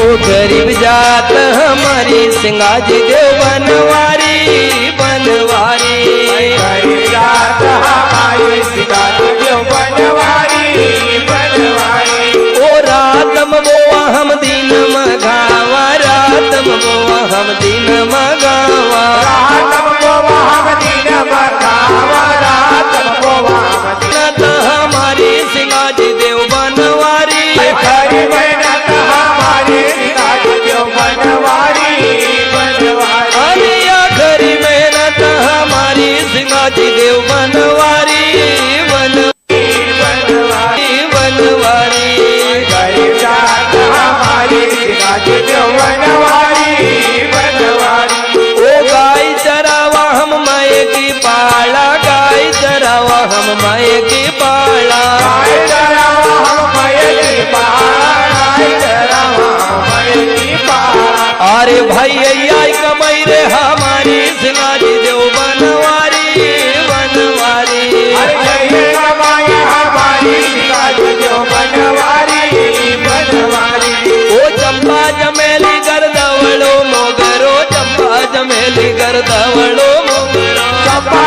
ओ गरीब जात हमारी सिंगाजी देव बनवारी बनवारी गरीब जात हमारी सिंगाजी देव बनवारी बनवारी ओ रातम बोआ हम दिन मगावा रातम बोआ हम दिन मगावा रातम बोआ हम दिन मगावा रातम बोआ हम दिन हमारी सिंगाजी देव बनवारी खरी मेहनत हमारी सिंगाजी देव बनवारी बनवारी अरे खरी मेहनत हमारी सिंगाजी देव बनवारी बनवारी बनवारी गरीब जात हमारी सिंगाजी देव बनवारी बनवारी ओ गाय चरावा हम माए की पाला गाय चरावा हम माए की पाला गाय चरावा हम माए की पाला गाय चरावा हम माए की पाला अरे भाई आई कमाई रे हमारी सिंगाजी देव बनवारी बनवारी अरे कमाई हमारी सिंगाजी देव बनवारी बनवारी ओ चंपा चमेली गर्दवळो मोगरो चंपा चमेली गर्दवळो मोगरो चंपा